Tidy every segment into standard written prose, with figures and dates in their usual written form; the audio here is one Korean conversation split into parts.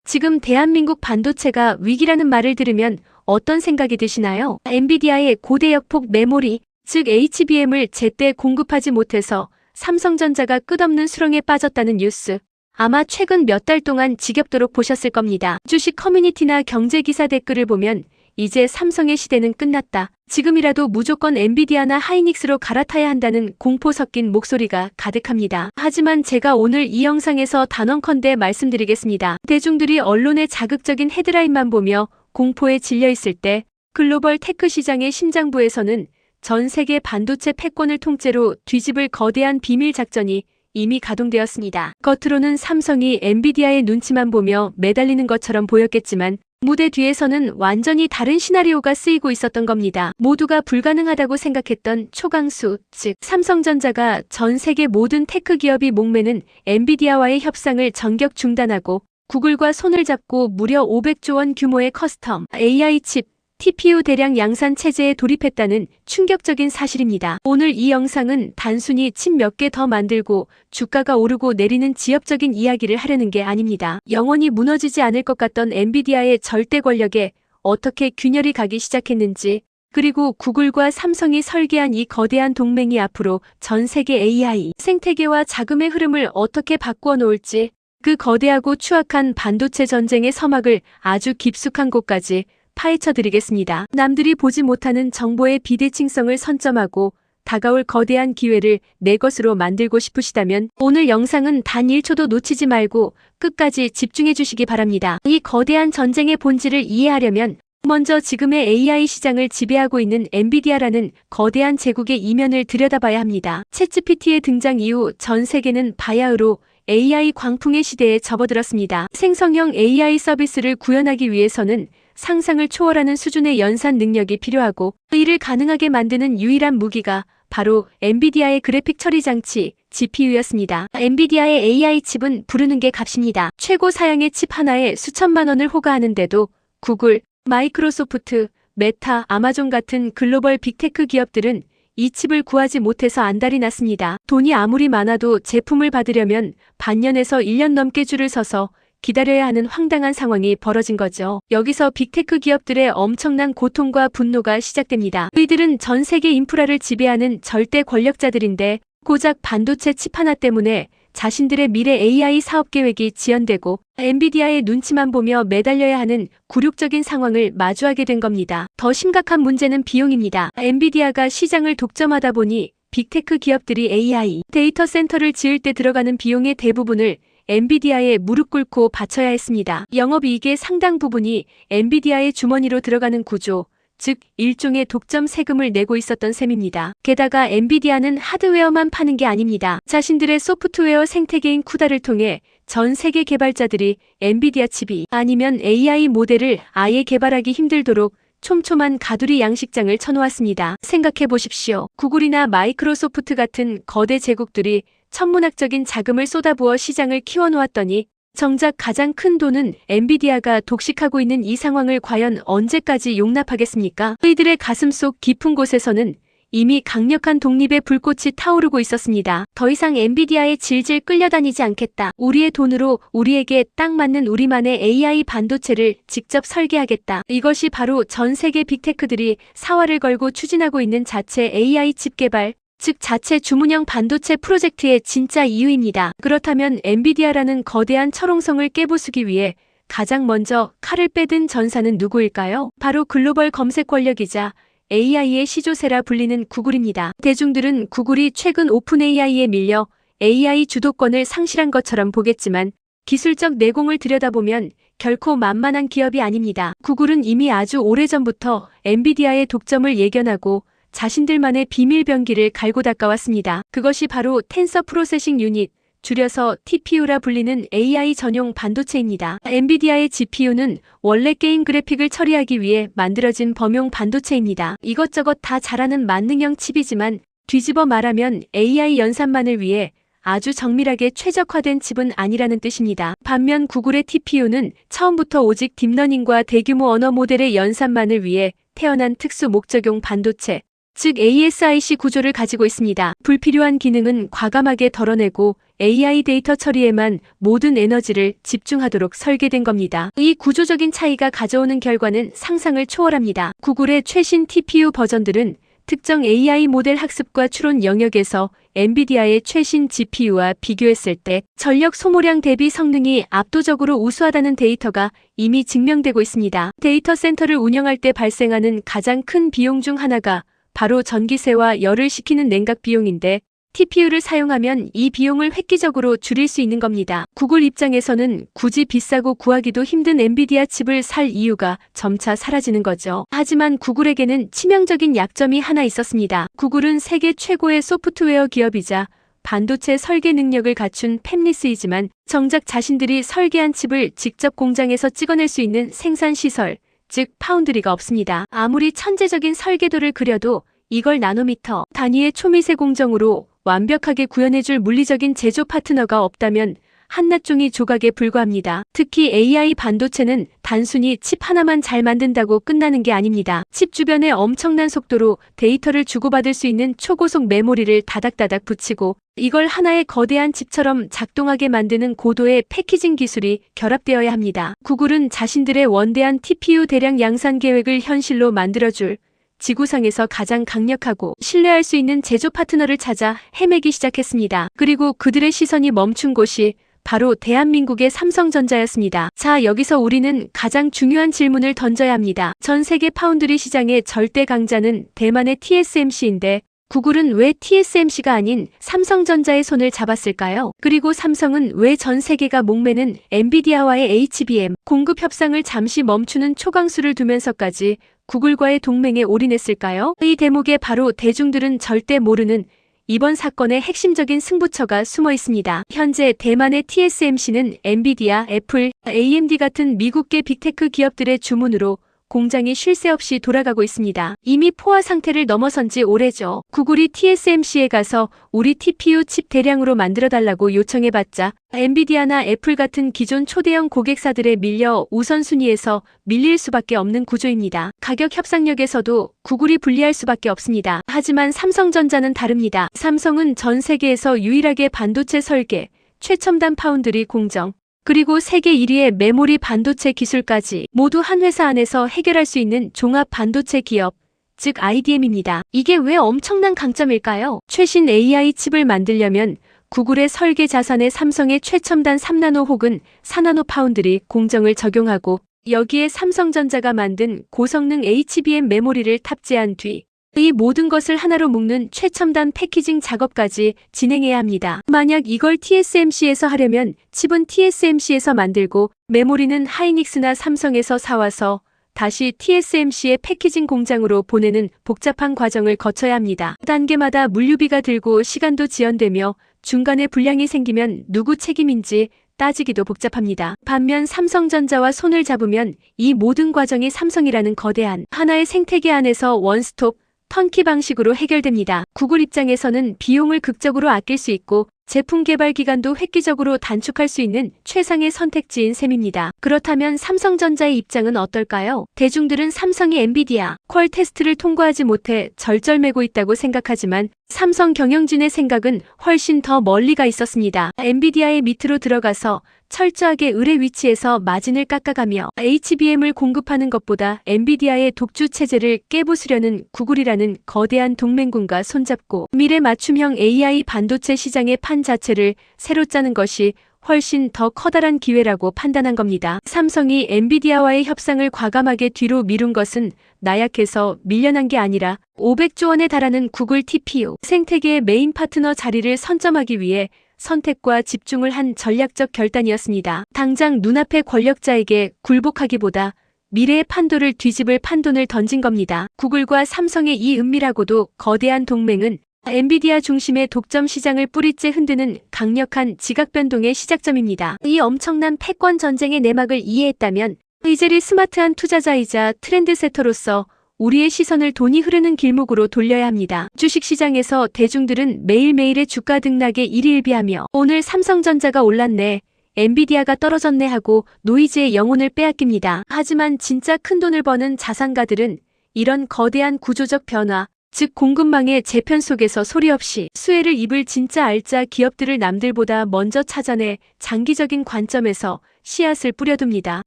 지금 대한민국 반도체가 위기라는 말을 들으면 어떤 생각이 드시나요? 엔비디아의 고대역폭 메모리, 즉 HBM을 제때 공급하지 못해서 삼성전자가 끝없는 수렁에 빠졌다는 뉴스. 아마 최근 몇 달 동안 지겹도록 보셨을 겁니다. 주식 커뮤니티나 경제기사 댓글을 보면 이제 삼성의 시대는 끝났다. 지금이라도 무조건 엔비디아나 하이닉스로 갈아타야 한다는 공포 섞인 목소리가 가득합니다. 하지만 제가 오늘 이 영상에서 단언컨대 말씀드리겠습니다. 대중들이 언론의 자극적인 헤드라인만 보며 공포에 질려 있을 때 글로벌 테크 시장의 심장부에서는 전 세계 반도체 패권을 통째로 뒤집을 거대한 비밀 작전이 이미 가동되었습니다. 겉으로는 삼성이 엔비디아의 눈치만 보며 매달리는 것처럼 보였겠지만 무대 뒤에서는 완전히 다른 시나리오가 쓰이고 있었던 겁니다. 모두가 불가능하다고 생각했던 초강수, 즉 삼성전자가 전 세계 모든 테크 기업이 목매는 엔비디아와의 협상을 전격 중단하고 구글과 손을 잡고 무려 500조 원 규모의 커스텀 AI 칩, TPU 대량 양산 체제에 돌입했다는 충격적인 사실입니다. 오늘 이 영상은 단순히 칩 몇 개 더 만들고 주가가 오르고 내리는 지엽적인 이야기를 하려는 게 아닙니다. 영원히 무너지지 않을 것 같던 엔비디아의 절대 권력에 어떻게 균열이 가기 시작했는지, 그리고 구글과 삼성이 설계한 이 거대한 동맹이 앞으로 전 세계 AI, 생태계와 자금의 흐름을 어떻게 바꾸어 놓을지, 그 거대하고 추악한 반도체 전쟁의 서막을 아주 깊숙한 곳까지 파헤쳐 드리겠습니다. 남들이 보지 못하는 정보의 비대칭성을 선점하고 다가올 거대한 기회를 내 것으로 만들고 싶으시다면 오늘 영상은 단 1초도 놓치지 말고 끝까지 집중해 주시기 바랍니다. 이 거대한 전쟁의 본질을 이해하려면 먼저 지금의 AI 시장을 지배하고 있는 엔비디아라는 거대한 제국의 이면을 들여다봐야 합니다. 챗GPT의 등장 이후 전 세계는 바야흐로 AI 광풍의 시대에 접어들었습니다. 생성형 AI 서비스를 구현하기 위해서는 상상을 초월하는 수준의 연산 능력이 필요하고 이를 가능하게 만드는 유일한 무기가 바로 엔비디아의 그래픽 처리 장치 GPU였습니다. 엔비디아의 AI 칩은 부르는 게 값입니다. 최고 사양의 칩 하나에 수천만 원을 호가하는데도 구글, 마이크로소프트, 메타, 아마존 같은 글로벌 빅테크 기업들은 이 칩을 구하지 못해서 안달이 났습니다. 돈이 아무리 많아도 제품을 받으려면 반년에서 1년 넘게 줄을 서서 기다려야 하는 황당한 상황이 벌어진 거죠. 여기서 빅테크 기업들의 엄청난 고통과 분노가 시작됩니다. 이들은 전 세계 인프라를 지배하는 절대 권력자들인데 고작 반도체 칩 하나 때문에 자신들의 미래 AI 사업 계획이 지연되고 엔비디아의 눈치만 보며 매달려야 하는 굴욕적인 상황을 마주하게 된 겁니다. 더 심각한 문제는 비용입니다. 엔비디아가 시장을 독점하다 보니 빅테크 기업들이 AI 데이터 센터를 지을 때 들어가는 비용의 대부분을 엔비디아에 무릎 꿇고 바쳐야 했습니다. 영업이익의 상당 부분이 엔비디아의 주머니로 들어가는 구조, 즉 일종의 독점 세금을 내고 있었던 셈입니다. 게다가 엔비디아는 하드웨어만 파는 게 아닙니다. 자신들의 소프트웨어 생태계인 쿠다를 통해 전 세계 개발자들이 엔비디아 칩이 아니면 AI 모델을 아예 개발하기 힘들도록 촘촘한 가두리 양식장을 쳐놓았습니다. 생각해 보십시오. 구글이나 마이크로소프트 같은 거대 제국들이 천문학적인 자금을 쏟아부어 시장을 키워놓았더니 정작 가장 큰 돈은 엔비디아가 독식하고 있는 이 상황을 과연 언제까지 용납하겠습니까? 이들의 가슴속 깊은 곳에서는 이미 강력한 독립의 불꽃이 타오르고 있었습니다. 더 이상 엔비디아에 질질 끌려다니지 않겠다. 우리의 돈으로 우리에게 딱 맞는 우리만의 AI 반도체를 직접 설계하겠다. 이것이 바로 전 세계 빅테크들이 사활을 걸고 추진하고 있는 자체 AI 칩 개발, 즉 자체 주문형 반도체 프로젝트의 진짜 이유입니다. 그렇다면 엔비디아라는 거대한 철옹성을 깨부수기 위해 가장 먼저 칼을 빼든 전사는 누구일까요? 바로 글로벌 검색 권력이자 AI의 시조세라 불리는 구글입니다. 대중들은 구글이 최근 오픈 AI에 밀려 AI 주도권을 상실한 것처럼 보겠지만 기술적 내공을 들여다보면 결코 만만한 기업이 아닙니다. 구글은 이미 아주 오래전부터 엔비디아의 독점을 예견하고 자신들만의 비밀 병기를 갈고 닦아왔습니다. 그것이 바로 텐서 프로세싱 유닛, 줄여서 TPU라 불리는 AI 전용 반도체입니다. 엔비디아의 GPU는 원래 게임 그래픽을 처리하기 위해 만들어진 범용 반도체입니다. 이것저것 다 잘하는 만능형 칩이지만 뒤집어 말하면 AI 연산만을 위해 아주 정밀하게 최적화된 칩은 아니라는 뜻입니다. 반면 구글의 TPU는 처음부터 오직 딥러닝과 대규모 언어 모델의 연산만을 위해 태어난 특수 목적용 반도체, 즉 ASIC 구조를 가지고 있습니다. 불필요한 기능은 과감하게 덜어내고 AI 데이터 처리에만 모든 에너지를 집중하도록 설계된 겁니다. 이 구조적인 차이가 가져오는 결과는 상상을 초월합니다. 구글의 최신 TPU 버전들은 특정 AI 모델 학습과 추론 영역에서 엔비디아의 최신 GPU와 비교했을 때 전력 소모량 대비 성능이 압도적으로 우수하다는 데이터가 이미 증명되고 있습니다. 데이터 센터를 운영할 때 발생하는 가장 큰 비용 중 하나가 바로 전기세와 열을 식히는 냉각 비용인데 TPU를 사용하면 이 비용을 획기적으로 줄일 수 있는 겁니다. 구글 입장에서는 굳이 비싸고 구하기도 힘든 엔비디아 칩을 살 이유가 점차 사라지는 거죠. 하지만 구글에게는 치명적인 약점이 하나 있었습니다. 구글은 세계 최고의 소프트웨어 기업이자 반도체 설계 능력을 갖춘 팹리스이지만 정작 자신들이 설계한 칩을 직접 공장에서 찍어낼 수 있는 생산 시설, 즉 파운드리가 없습니다. 아무리 천재적인 설계도를 그려도 이걸 나노미터 단위의 초미세 공정으로 완벽하게 구현해줄 물리적인 제조 파트너가 없다면 한낱 종이 조각에 불과합니다. 특히 AI 반도체는 단순히 칩 하나만 잘 만든다고 끝나는 게 아닙니다. 칩 주변에 엄청난 속도로 데이터를 주고받을 수 있는 초고속 메모리를 다닥다닥 붙이고 이걸 하나의 거대한 칩처럼 작동하게 만드는 고도의 패키징 기술이 결합되어야 합니다. 구글은 자신들의 원대한 TPU 대량 양산 계획을 현실로 만들어줄 지구상에서 가장 강력하고 신뢰할 수 있는 제조 파트너를 찾아 헤매기 시작했습니다. 그리고 그들의 시선이 멈춘 곳이 바로 대한민국의 삼성전자였습니다. 자, 여기서 우리는 가장 중요한 질문을 던져야 합니다. 전 세계 파운드리 시장의 절대 강자는 대만의 TSMC인데 구글은 왜 TSMC가 아닌 삼성전자의 손을 잡았을까요? 그리고 삼성은 왜 전 세계가 목매는 엔비디아와의 HBM 공급 협상을 잠시 멈추는 초강수를 두면서까지 구글과의 동맹에 올인했을까요? 이 대목에 바로 대중들은 절대 모르는 이번 사건의 핵심적인 승부처가 숨어 있습니다. 현재 대만의 TSMC는 엔비디아, 애플, AMD 같은 미국계 빅테크 기업들의 주문으로 공장이 쉴 새 없이 돌아가고 있습니다. 이미 포화 상태를 넘어선 지 오래죠. 구글이 TSMC에 가서 우리 TPU 칩 대량으로 만들어달라고 요청해봤자 엔비디아나 애플 같은 기존 초대형 고객사들에 밀려 우선순위에서 밀릴 수밖에 없는 구조입니다. 가격 협상력에서도 구글이 불리할 수밖에 없습니다. 하지만 삼성전자는 다릅니다. 삼성은 전 세계에서 유일하게 반도체 설계, 최첨단 파운드리 공정, 그리고 세계 1위의 메모리 반도체 기술까지 모두 한 회사 안에서 해결할 수 있는 종합 반도체 기업, 즉 IDM입니다. 이게 왜 엄청난 강점일까요? 최신 AI 칩을 만들려면 구글의 설계 자산에 삼성의 최첨단 3나노 혹은 4나노 파운드리 공정을 적용하고 여기에 삼성전자가 만든 고성능 HBM 메모리를 탑재한 뒤 이 모든 것을 하나로 묶는 최첨단 패키징 작업까지 진행해야 합니다. 만약 이걸 TSMC에서 하려면 칩은 TSMC에서 만들고 메모리는 하이닉스나 삼성에서 사와서 다시 TSMC의 패키징 공장으로 보내는 복잡한 과정을 거쳐야 합니다. 단계마다 물류비가 들고 시간도 지연되며 중간에 불량이 생기면 누구 책임인지 따지기도 복잡합니다. 반면 삼성전자와 손을 잡으면 이 모든 과정이 삼성이라는 거대한 하나의 생태계 안에서 원스톱, 턴키 방식으로 해결됩니다. 구글 입장에서는 비용을 극적으로 아낄 수 있고 제품 개발 기간도 획기적으로 단축할 수 있는 최상의 선택지인 셈입니다. 그렇다면 삼성전자의 입장은 어떨까요? 대중들은 삼성이 엔비디아, 퀄 테스트를 통과하지 못해 절절매고 있다고 생각하지만 삼성 경영진의 생각은 훨씬 더 멀리 가 있었습니다. 엔비디아의 밑으로 들어가서 철저하게 을의 위치에서 마진을 깎아가며 HBM을 공급하는 것보다 엔비디아의 독주 체제를 깨부수려는 구글이라는 거대한 동맹군과 손잡고 미래 맞춤형 AI 반도체 시장의 판 자체를 새로 짜는 것이 훨씬 더 커다란 기회라고 판단한 겁니다. 삼성이 엔비디아와의 협상을 과감하게 뒤로 미룬 것은 나약해서 밀려난 게 아니라 500조 원에 달하는 구글 TPU 생태계의 메인 파트너 자리를 선점하기 위해 선택과 집중을 한 전략적 결단이었습니다. 당장 눈앞의 권력자에게 굴복하기보다 미래의 판도를 뒤집을 판돈을 던진 겁니다. 구글과 삼성의 이 은밀하고도 거대한 동맹은 엔비디아 중심의 독점 시장을 뿌리째 흔드는 강력한 지각 변동의 시작점입니다. 이 엄청난 패권 전쟁의 내막을 이해했다면 이제리 스마트한 투자자이자 트렌드세터로서 우리의 시선을 돈이 흐르는 길목으로 돌려야 합니다. 주식시장에서 대중들은 매일매일의 주가 등락에 일희일비하며 오늘 삼성전자가 올랐네, 엔비디아가 떨어졌네 하고 노이즈의 영혼을 빼앗깁니다. 하지만 진짜 큰돈을 버는 자산가들은 이런 거대한 구조적 변화, 즉 공급망의 재편 속에서 소리 없이 수혜를 입을 진짜 알짜 기업들을 남들보다 먼저 찾아내 장기적인 관점에서 씨앗을 뿌려둡니다.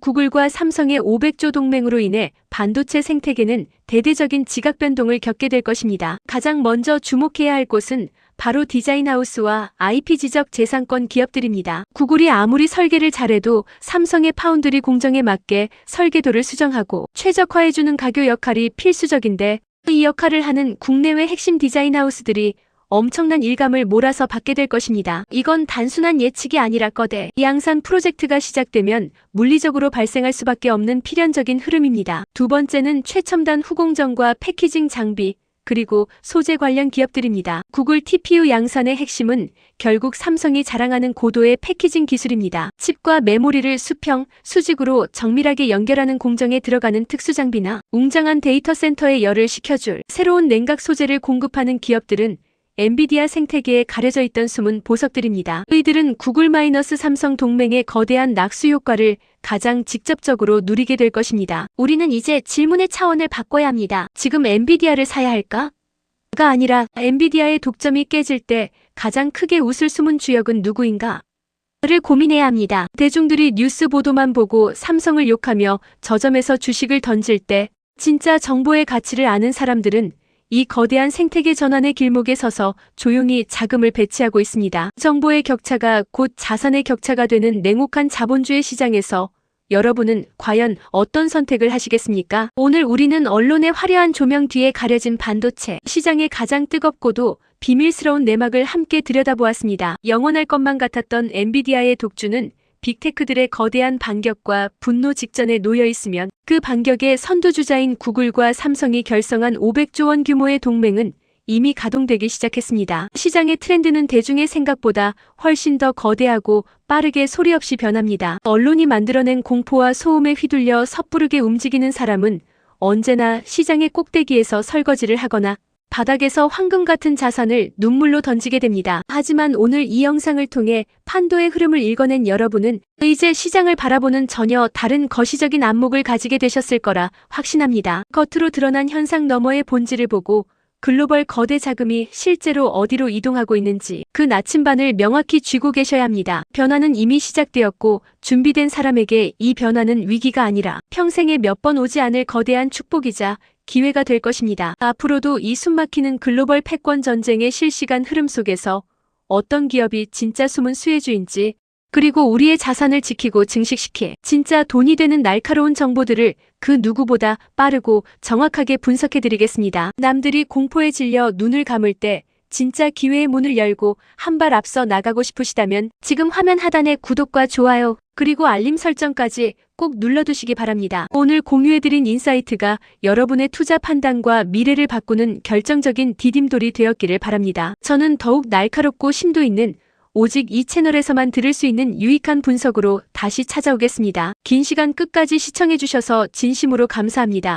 구글과 삼성의 500조 동맹으로 인해 반도체 생태계는 대대적인 지각 변동을 겪게 될 것입니다. 가장 먼저 주목해야 할 곳은 바로 디자인하우스와 IP 지적 재산권 기업들입니다. 구글이 아무리 설계를 잘해도 삼성의 파운드리 공정에 맞게 설계도를 수정하고 최적화해주는 가교 역할이 필수적인데 이 역할을 하는 국내외 핵심 디자인하우스들이 엄청난 일감을 몰아서 받게 될 것입니다. 이건 단순한 예측이 아니라 거대 양산 프로젝트가 시작되면 물리적으로 발생할 수밖에 없는 필연적인 흐름입니다. 두 번째는 최첨단 후공정과 패키징 장비, 그리고 소재 관련 기업들입니다. 구글 TPU 양산의 핵심은 결국 삼성이 자랑하는 고도의 패키징 기술입니다. 칩과 메모리를 수평, 수직으로 정밀하게 연결하는 공정에 들어가는 특수장비나 웅장한 데이터 센터에 열을 식혀줄 새로운 냉각 소재를 공급하는 기업들은 엔비디아 생태계에 가려져 있던 숨은 보석들입니다. 이들은 구글-삼성 동맹의 거대한 낙수 효과를 가장 직접적으로 누리게 될 것입니다. 우리는 이제 질문의 차원을 바꿔야 합니다. 지금 엔비디아를 사야 할까? 가 아니라 엔비디아의 독점이 깨질 때 가장 크게 웃을 숨은 주역은 누구인가? 를 고민해야 합니다. 대중들이 뉴스 보도만 보고 삼성을 욕하며 저점에서 주식을 던질 때 진짜 정보의 가치를 아는 사람들은 이 거대한 생태계 전환의 길목에 서서 조용히 자금을 배치하고 있습니다. 정보의 격차가 곧 자산의 격차가 되는 냉혹한 자본주의 시장에서 여러분은 과연 어떤 선택을 하시겠습니까? 오늘 우리는 언론의 화려한 조명 뒤에 가려진 반도체 시장의 가장 뜨겁고도 비밀스러운 내막을 함께 들여다보았습니다. 영원할 것만 같았던 엔비디아의 독주는 빅테크들의 거대한 반격과 분노 직전에 놓여 있으면 그 반격의 선두주자인 구글과 삼성이 결성한 500조 원 규모의 동맹은 이미 가동되기 시작했습니다. 시장의 트렌드는 대중의 생각보다 훨씬 더 거대하고 빠르게 소리 없이 변합니다. 언론이 만들어낸 공포와 소음에 휘둘려 섣부르게 움직이는 사람은 언제나 시장의 꼭대기에서 설거지를 하거나 바닥에서 황금 같은 자산을 눈물로 던지게 됩니다. 하지만 오늘 이 영상을 통해 판도의 흐름을 읽어낸 여러분은 이제 시장을 바라보는 전혀 다른 거시적인 안목을 가지게 되셨을 거라 확신합니다. 겉으로 드러난 현상 너머의 본질을 보고 글로벌 거대 자금이 실제로 어디로 이동하고 있는지 그 나침반을 명확히 쥐고 계셔야 합니다. 변화는 이미 시작되었고 준비된 사람에게 이 변화는 위기가 아니라 평생에 몇 번 오지 않을 거대한 축복이자 기회가 될 것입니다. 앞으로도 이 숨막히는 글로벌 패권 전쟁의 실시간 흐름 속에서 어떤 기업이 진짜 숨은 수혜주인지 그리고 우리의 자산을 지키고 증식시킬 진짜 돈이 되는 날카로운 정보들을 그 누구보다 빠르고 정확하게 분석해드리겠습니다. 남들이 공포에 질려 눈을 감을 때 진짜 기회의 문을 열고 한 발 앞서 나가고 싶으시다면 지금 화면 하단에 구독과 좋아요 그리고 알림 설정까지 꼭 눌러두시기 바랍니다. 오늘 공유해드린 인사이트가 여러분의 투자 판단과 미래를 바꾸는 결정적인 디딤돌이 되었기를 바랍니다. 저는 더욱 날카롭고 심도 있는 오직 이 채널에서만 들을 수 있는 유익한 분석으로 다시 찾아오겠습니다. 긴 시간 끝까지 시청해주셔서 진심으로 감사합니다.